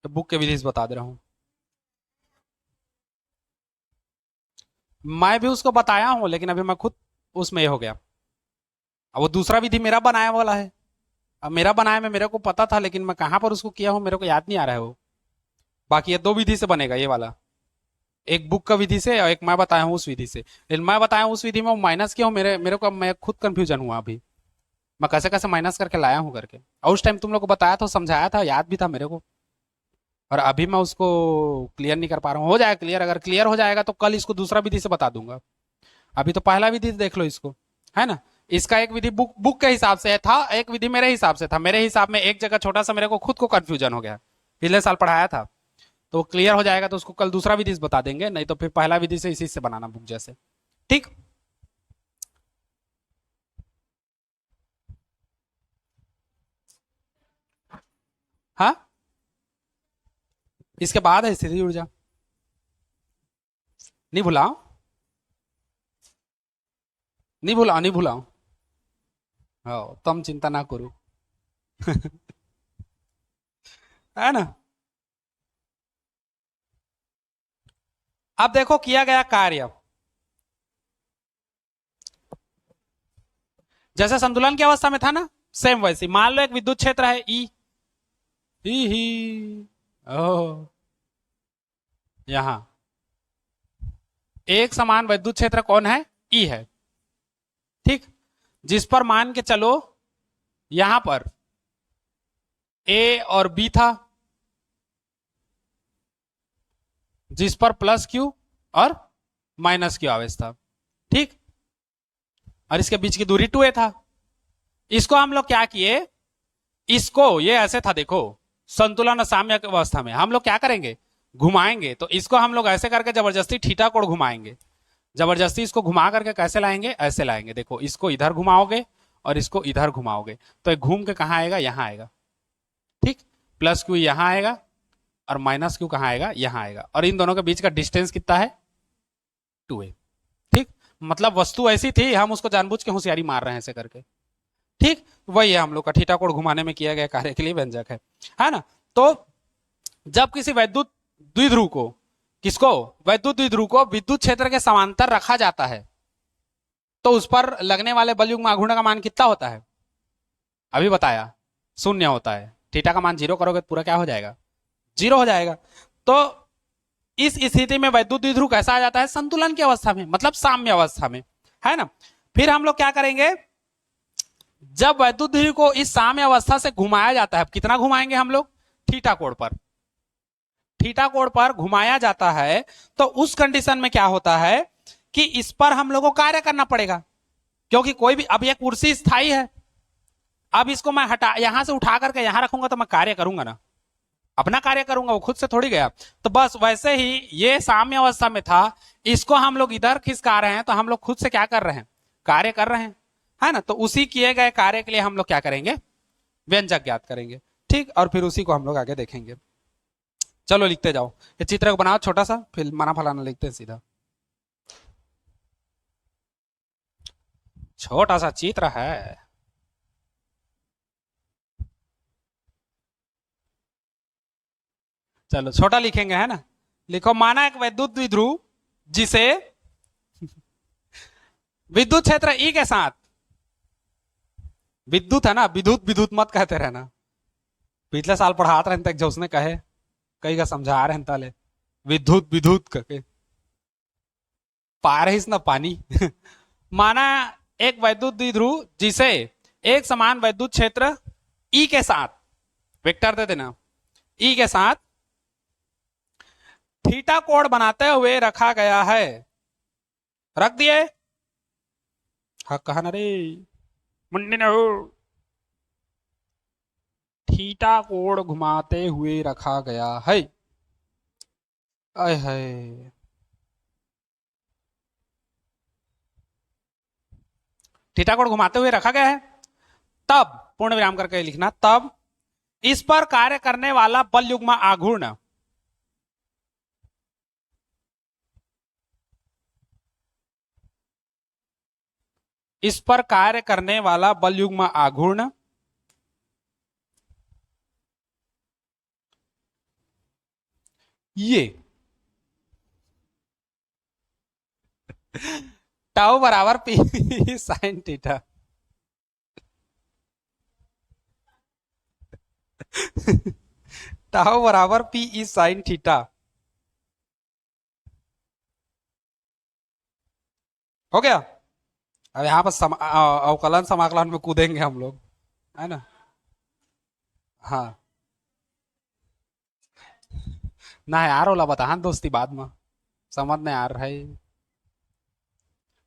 तो बुक के विधि से बता दे रहा हूं। मैं भी उसको बताया हूं, लेकिन अभी मैं खुद उसमें हो गया। अब वो दूसरा विधि मेरा बनाया वाला है, अब मेरा बनाया में मेरे को पता था, लेकिन मैं कहां पर उसको किया हूं मेरे को याद नहीं आ रहा है वो। बाकी ये दो विधि से बनेगा ये वाला, एक बुक का विधि से और एक मैं बताया हूं उस विधि से। लेकिन मैं बताया हूं उस विधि में माइनस किया हूं, मेरे मेरे को मैं खुद कंफ्यूजन हुआ अभी, मैं कैसे कैसे माइनस करके लाया हूं करके। और उस टाइम तुम लोग को बताया था, समझाया था, याद भी था मेरे को। और अभी मैं उसको क्लियर नहीं कर पा रहा हूँ। हो जाएगा क्लियर, अगर क्लियर हो जाएगा तो कल इसको दूसरा विधि से बता दूंगा। अभी तो पहला विधि देख लो इसको, है ना। इसका एक विधि बुक बुक के हिसाब से था, एक विधि मेरे हिसाब से था। मेरे हिसाब में एक जगह छोटा सा मेरे को खुद को कंफ्यूजन हो गया, पिछले साल पढ़ाया था। तो क्लियर हो जाएगा तो उसको कल दूसरा विधि से बता देंगे, नहीं तो फिर पहला विधि से इसी से बनाना बुक जैसे। ठीक, हाँ, इसके बाद है स्थिति ऊर्जा। नहीं भुलाओ, नहीं भुलाओ, नहीं भुलाओ। हाँ, तुम चिंता ना करो। है ना। अब देखो किया गया कार्य, जैसे संतुलन की अवस्था में था ना, सेम वैसे। मान लो एक विद्युत क्षेत्र है ई, ही ओ, यहां एक समान विद्युत क्षेत्र कौन है, ई है। ठीक, जिस पर मान के चलो यहां पर ए और बी था, जिस पर प्लस क्यू और माइनस क्यू आवेश था। ठीक, और इसके बीच की दूरी 2a था। इसको हम लोग क्या किए, इसको ये ऐसे था देखो, संतुलन और साम्य अवस्था में हम लोग क्या करेंगे, घुमाएंगे। तो इसको हम लोग ऐसे करके जबरदस्ती थीटा कोण घुमाएंगे। जबरदस्ती इसको घुमा करके कैसे लाएंगे, ऐसे लाएंगे। देखो इसको इधर घुमाओगे और इसको इधर घुमाओगे, तो एक घूम के कहां आएगा, यहां आएगा। ठीक, प्लस क्यू यहां आएगा और माइनस क्यू कहां आएगा, यहां आएगा। और इन दोनों के बीच का डिस्टेंस कितना है, 2a। ठीक, मतलब वस्तु ऐसी थी, हम उसको जानबूझ के होशियारी मार रहे हैं ऐसे करके। ठीक, वही है हम लोग का थीटा कोण घुमाने में किया गया कार्य के लिए व्यंजक है ना। तो जब किसी वैद्युत द्विध्रुव को, किसको, वैद्युत द्विध्रुव को विद्युत क्षेत्र के समांतर रखा जाता है, तो उस पर लगने वाले बल युग्म आघूर्ण का मान कितना होता है, अभी बताया, शून्य होता है। थीटा का मान जीरो करोगे तो पूरा क्या हो जाएगा, जीरो हो जाएगा। तो इस स्थिति में वैद्युत द्विध्रुव कैसा आ जाता है, संतुलन की अवस्था में, मतलब साम्य अवस्था में, है ना। फिर हम लोग क्या करेंगे, जब वैद्युत द्विध्रुव को इस साम्य अवस्था से घुमाया जाता है, कितना घुमाएंगे हम लोग, थीटा कोण पर, थीटा कोण पर घुमाया जाता है, तो उस कंडीशन में क्या होता है कि इस पर हम लोगों को कार्य करना पड़ेगा, क्योंकि कोई भी, अब ये कुर्सी स्थायी है, अब इसको मैं हटा यहां से उठा करके यहां रखूंगा तो मैं कार्य करूंगा ना, अपना कार्य करूंगा, वो खुद से थोड़ी गया। तो बस वैसे ही ये साम्य अवस्था में था, इसको हम लोग इधर खिसका रहे हैं, तो हम लोग खुद से क्या कर रहे हैं, कार्य कर रहे हैं, है ना। तो उसी किए गए कार्य के लिए हम लोग क्या करेंगे, व्यंजक ज्ञात करेंगे, ठीक। और फिर उसी को हम लोग आगे देखेंगे। चलो लिखते जाओ, ये चित्र को बनाओ छोटा सा, फिर माना फलाना लिखते हैं सीधा, छोटा सा चित्र है। चलो छोटा लिखेंगे, है ना। लिखो, माना एक वैद्युत द्विध्रुव जिसे विद्युत क्षेत्र ई के साथ, विद्युत है ना, विद्युत विद्युत मत कहते रहना, पिछले साल पढ़ाते रहते जो उसने कहे, कई का समझा रहे हैं ताले, विद्युत विद्युत करके पा रही ना पानी माना एक वैद्युत द्विध्रुव जिसे एक समान वैद्युत क्षेत्र ई के साथ, वेक्टर दे देना, ई के साथ थीटा कोण बनाते हुए रखा गया है, रख दिए, हाँ कहा ना रे मुंडी न हो, थीटा कोण घुमाते हुए रखा गया है, आय हाय, थीटा कोण घुमाते हुए रखा गया है, तब पूर्ण विराम करके लिखना, तब इस पर कार्य करने वाला बल युग्म आघूर्ण, इस पर कार्य करने वाला बल युग्म आघूर्ण ये टाउ बराबर पी साइन थीटा, टाउ बराबर पी ई साइन थीटा, हो गया। अब यहां पर अवकलन समाकलन में कूदेंगे हम लोग, है ना। हाँ ना यार, ओला बता दोस्ती बाद में समझ में आ रहा है,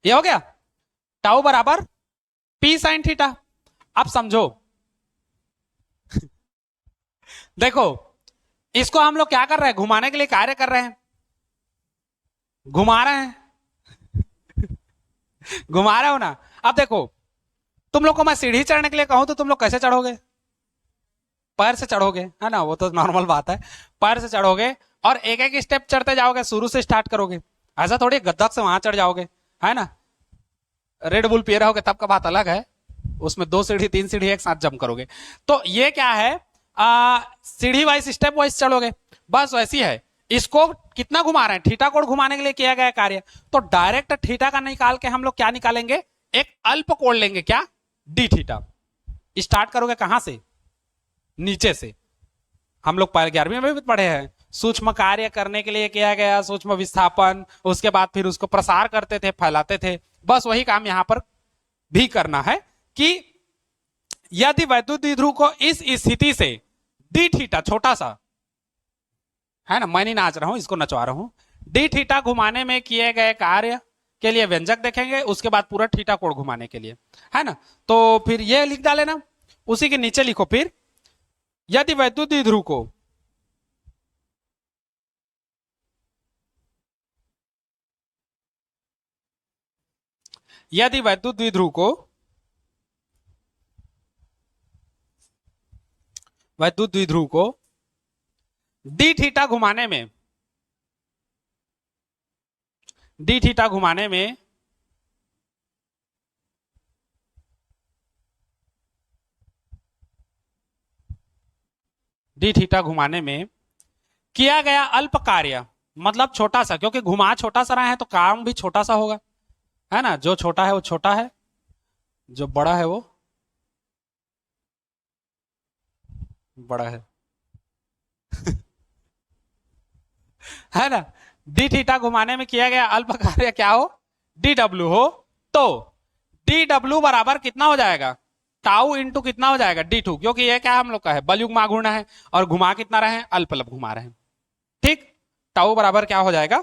ये हो गया, टाउ बराबर पी साइन थीटा। अब समझो, देखो इसको हम लोग क्या कर रहे हैं, घुमाने के लिए कार्य कर रहे हैं, घुमा रहे हैं घुमा रहे हो ना। अब देखो, तुम लोग को मैं सीढ़ी चढ़ने के लिए कहूं तो तुम लोग कैसे चढ़ोगे, पैर से चढ़ोगे, है ना, वो तो नॉर्मल बात है, पैर से चढ़ोगे और एक एक स्टेप चढ़ते जाओगे, शुरू से स्टार्ट करोगे, ऐसा थोड़ी गद्दक से वहां चढ़ जाओगे, है ना। रेड बुल पी रहोगे तब का बात अलग है, उसमें 2 सीढ़ी 3 सीढ़ी एक साथ जंप करोगे। तो ये क्या है, सीढ़ी वाइज स्टेप वाइज चढ़ोगे, बस वैसी है। इसको कितना घुमा रहे हैं, थीटा कोण घुमाने के लिए किया गया कार्य, तो डायरेक्ट थीटा का निकाल के हम लोग क्या निकालेंगे, एक अल्प कोण लेंगे, क्या, डी थीटा। स्टार्ट करोगे कहां से, नीचे से, हम लोग 11वीं में भी पढ़े हैं, सूक्ष्म कार्य करने के लिए किया गया सूक्ष्म विस्थापन, उसके बाद फिर उसको प्रसार करते थे, फैलाते थे, बस वही काम यहां पर भी करना है कि यदि वैद्युत द्विध्रुव को इस स्थिति से डी थीटा, छोटा सा है ना, मैं नहीं नाच रहा हूं, इसको नचवा रहा हूं, डी थीटा घुमाने में किए गए कार्य के लिए व्यंजक देखेंगे, उसके बाद पूरा थीटा कोण घुमाने के लिए, है ना। तो फिर ये लिख डाले ना, उसी के नीचे लिखो फिर, यदि वैद्युत द्विध्रुव को यदि वैद्युत द्विध्रुव को वैद्युत द्विध्रुव को डी थीटा घुमाने में डी थीटा घुमाने में डी थीटा घुमाने में किया गया अल्प कार्य, मतलब छोटा सा, क्योंकि घुमा छोटा सा रहा है तो काम भी छोटा सा होगा, है ना, जो छोटा है वो छोटा है, जो बड़ा है वो बड़ा है है ना। डी थीटा घुमाने में किया गया अल्प कार्य क्या हो, डी डब्ल्यू हो। तो डी डब्ल्यू बराबर कितना हो जाएगा, टाउ इंटू कितना हो जाएगा, डी टू, क्योंकि ये क्या हम लोग का है, बलयुग्मा घूर्णन है और घुमा कितना रहे हैं, अल्पलप घुमा रहे हैं। ठीक, टाउ बराबर क्या हो जाएगा।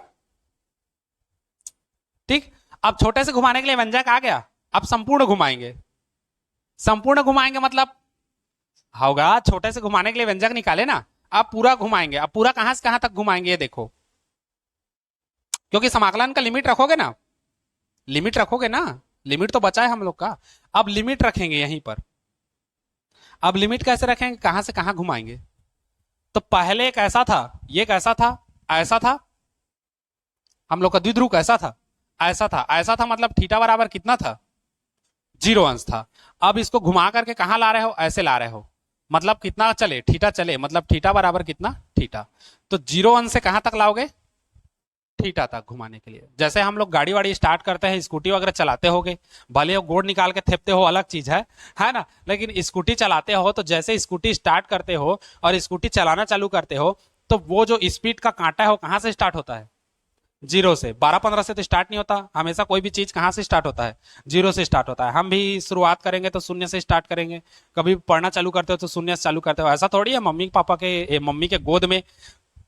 ठीक, अब छोटे से घुमाने के लिए व्यंजक आ गया, अब संपूर्ण घुमाएंगे। संपूर्ण घुमाएंगे मतलब होगा, छोटे से घुमाने के लिए व्यंजक निकाले ना, अब पूरा घुमाएंगे। अब पूरा कहां से कहां तक घुमाएंगे ये देखो, क्योंकि समाकलन का लिमिट रखोगे ना, लिमिट रखोगे ना, लिमिट तो बचा है हम लोग का। अब लिमिट रखेंगे यहीं पर। अब लिमिट कैसे रखेंगे, कहां से कहां घुमाएंगे। तो पहले कैसा था, ये कैसा था, ऐसा था, हम लोग का द्विध्रुव कैसा था, ऐसा था। ऐसा था मतलब थीटा बराबर कितना था, 0 अंश था। अब इसको घुमा करके कहां ला रहे हो, ऐसे ला रहे हो, मतलब कितना चले, थीटा चले, मतलब थीटा बराबर कितना, थीटा। तो 0 अंश से कहां तक लाओगे, थीटा तक घुमाने के लिए। जैसे हम लोग गाड़ी वाड़ी स्टार्ट करते हैं, स्कूटी वगैरह चलाते होगे, भले वो गोड़ निकाल के थेपते हो अलग चीज है ना, लेकिन स्कूटी चलाते हो तो जैसे स्कूटी स्टार्ट करते हो और स्कूटी चलाना चालू करते हो, तो वो जो स्पीड का कांटा है वो कहां से स्टार्ट होता है, 0 से। 12-15 से तो स्टार्ट नहीं होता हमेशा, कोई भी चीज कहां से स्टार्ट होता है, 0 से स्टार्ट होता है। हम भी शुरुआत करेंगे तो 0 से स्टार्ट करेंगे, कभी पढ़ना चालू करते हो तो 0 से चालू करते हो। ऐसा थोड़ी है मम्मी पापा के, मम्मी के गोद में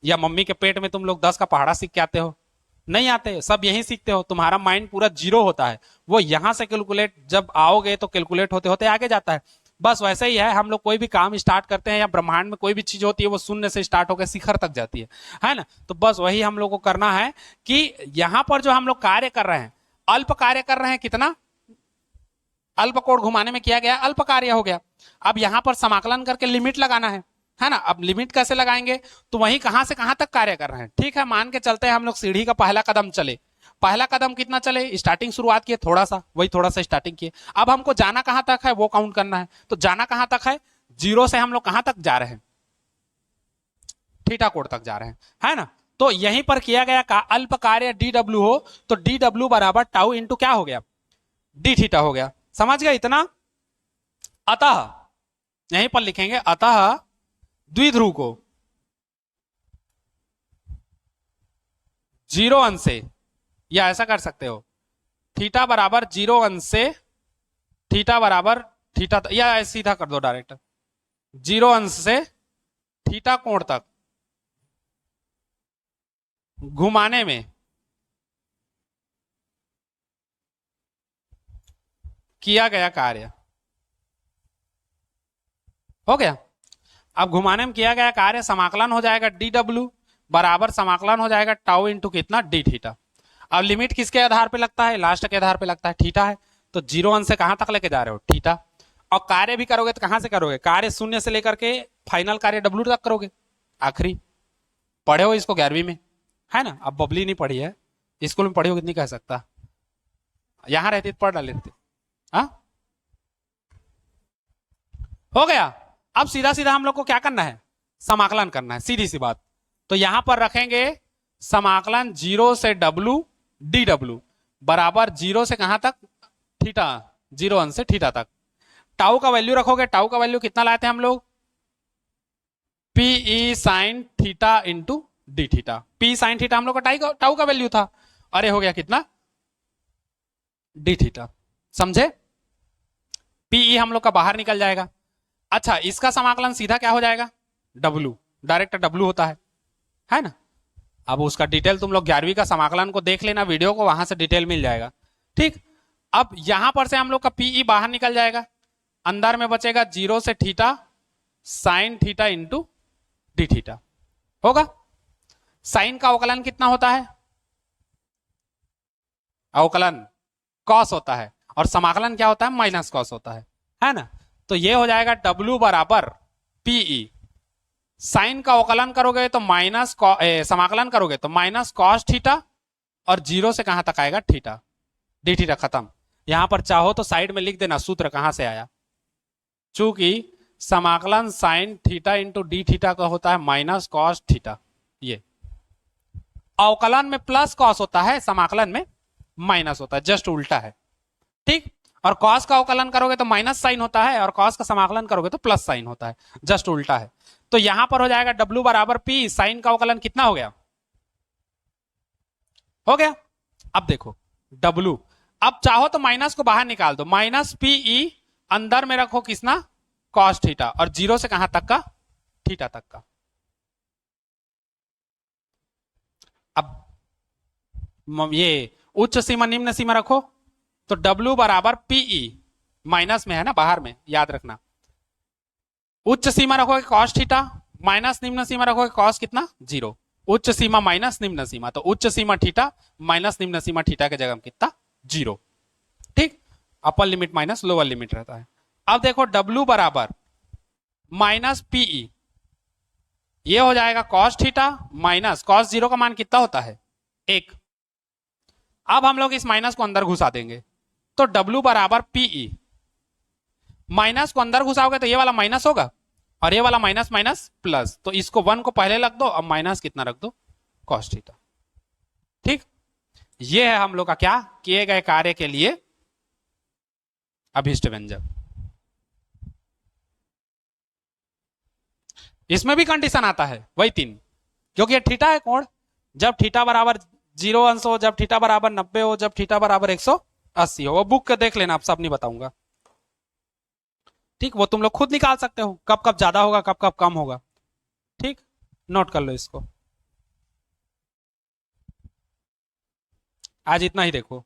या मम्मी के पेट में तुम लोग 10 का पहाड़ा सीख के आते हो, नहीं आते, सब यहीं सीखते हो। तुम्हारा माइंड पूरा 0 होता है, वो यहां से कैलकुलेट जब आओगे तो कैलकुलेट होते होते आगे जाता है। बस वैसे ही है, हम लोग कोई भी काम स्टार्ट करते हैं या ब्रह्मांड में कोई भी चीज होती है, वो शून्य से स्टार्ट होकर शिखर तक जाती है ना। तो बस वही हम लोग को करना है कि यहां पर जो हम लोग कार्य कर रहे हैं, अल्प कार्य कर रहे हैं, कितना, अल्प कोण घुमाने में किया गया अल्प कार्य हो गया। अब यहां पर समाकलन करके लिमिट लगाना है ना। अब लिमिट कैसे लगाएंगे, तो वही कहां से कहां तक कार्य कर रहे हैं। ठीक है, मान के चलते हैं हम लोग सीढ़ी का पहला कदम चले, पहला कदम कितना चले, स्टार्टिंग शुरुआत किए थोड़ा सा, वही थोड़ा सा स्टार्टिंग किए। अब हमको जाना कहां तक है वो काउंट करना है, तो जाना कहां तक है, 0 से हम लोग कहां तक जा रहे हैं, थीटा कोण तक जा रहे हैं, है ना। तो यहीं पर किया गया का अल्प कार्य डी डब्ल्यू हो, तो डी डब्ल्यू बराबर टाउ इंटू क्या हो गया, डी थीटा हो गया। समझ गए इतना। अतः यहीं पर लिखेंगे, अतः द्विध्रुव को 0 अंश से, या ऐसा कर सकते हो, थीटा बराबर 0 अंश से, थीटा बराबर थीटा, या सीधा कर दो डायरेक्ट, 0 अंश से थीटा कोण तक घुमाने में किया गया कार्य हो गया। अब घुमाने में किया गया कार्य समाकलन हो जाएगा डी डब्ल्यू बराबर समाकलन हो जाएगा टाउ इंटू कितना, डी थीटा। अब लिमिट किसके आधार पे लगता है, लास्ट के आधार पे लगता है, थीटा है। तो 0 अंश से कहां तक लेके जा रहे हो, थीटा। और कार्य भी करोगे तो कहां से करोगे, कार्य 0 से लेकर के फाइनल कार्य डब्ल्यू तक करोगे। आखिरी पढ़े हो इसको 11वीं में, है ना। अब बबली नहीं पढ़ी है, स्कूल में पढ़ी हो कितनी कह सकता, यहां रहती तो पढ़ लेते। हाँ, हो गया। अब सीधा सीधा हम लोग को क्या करना है, समाकलन करना है, सीधी सी बात। तो यहां पर रखेंगे समाकलन 0 से डब्ल्यू डी डब्ल्यू बराबर 0 से कहां तक, थीटा, 0 अंश से थीटा तक। टाउ का वैल्यू रखोगे, टाउ का वैल्यू कितना लाए थे हम लोग, P sine theta into D theta. P sine theta हम लोग का टाउ का वैल्यू था, अरे हो गया कितना, डी थीटा। समझे, पीई हम लोग का बाहर निकल जाएगा। अच्छा, इसका समाकलन सीधा क्या हो जाएगा, डब्लू, डायरेक्ट डब्लू होता है ना। अब उसका डिटेल तुम लोग 11वीं का समाकलन को देख लेना वीडियो को, वहां से डिटेल मिल जाएगा। ठीक, अब यहां पर से हम लोग का पीई बाहर निकल जाएगा, अंदर में बचेगा 0 से theta sine theta into D theta होगा। साइन का अवकलन कितना होता है, अवकलन कॉस होता है, और समाकलन क्या होता है, माइनस कॉस होता है ना। तो ये हो जाएगा डब्ल्यू बराबर पीई, साइन का अवकलन करोगे तो माइनस, समाकलन करोगे तो माइनस कॉस थीटा, और 0 से कहां तक आएगा, थीटा, डी थीटा खत्म। यहां पर चाहो तो साइड में लिख देना सूत्र कहां से आया, चूंकि समाकलन sine theta into D theta का होता है माइनस कॉस थीटा। ये अवकलन में प्लस कॉस होता है, समाकलन में माइनस होता है, जस्ट उल्टा है। ठीक, और कॉस का अवकलन करोगे तो माइनस साइन होता है, और कॉस का समाकलन करोगे तो प्लस साइन होता है, जस्ट उल्टा है। तो यहां पर हो जाएगा W बराबर P, साइन का अवकलन कितना हो गया, हो गया। अब देखो W, अब चाहो तो माइनस को बाहर निकाल दो, माइनस PE, अंदर में रखो किसना, कॉस थीटा, और जीरो से कहां तक का, थीटा तक का। अब ये उच्च सीमा निम्न सीमा रखो, तो W बराबर PE, माइनस में है ना, बाहर में, याद रखना। उच्च सीमा रखोगे कॉस थीटा, माइनस निम्न सीमा रखोगे कॉस कितना, जीरो। उच्च सीमा माइनस निम्न सीमा, तो उच्च सीमा थीटा माइनस निम्न सीमा थीटा के जगह कितना, जीरो। ठीक, upper limit minus lower limit रहता है। अब देखो W बराबर माइनस PE, ये हो जाएगा cos theta minus cos zero का मान कितना होता है, एक। अब हम लोग इस माइनस को अंदर घुसा देंगे, तो W बराबर PE, माइनस को अंदर घुसाओगे तो ये वाला माइनस होगा, और ये वाला माइनस माइनस प्लस, तो इसको 1 को पहले रख दो, अब माइनस कितना रख दो, कॉस थीटा। ठीक, ये है हम लोग का क्या, किए गए कार्य के लिए अभिष्ट व्यंजक। इसमें भी कंडीशन आता है वही 3, क्योंकि ये थीटा है कोण, जब थीटा बराबर 0 अंश हो, जब थीटा बराबर 90 हो, जब थीटा बराबर 180 हो। वो बुक के देख लेना, आप सब नहीं बताऊंगा। ठीक, वो तुम लोग खुद निकाल सकते हो, कब कब ज्यादा होगा, कब कब कम होगा। ठीक, नोट कर लो इसको। आज इतना ही देखो।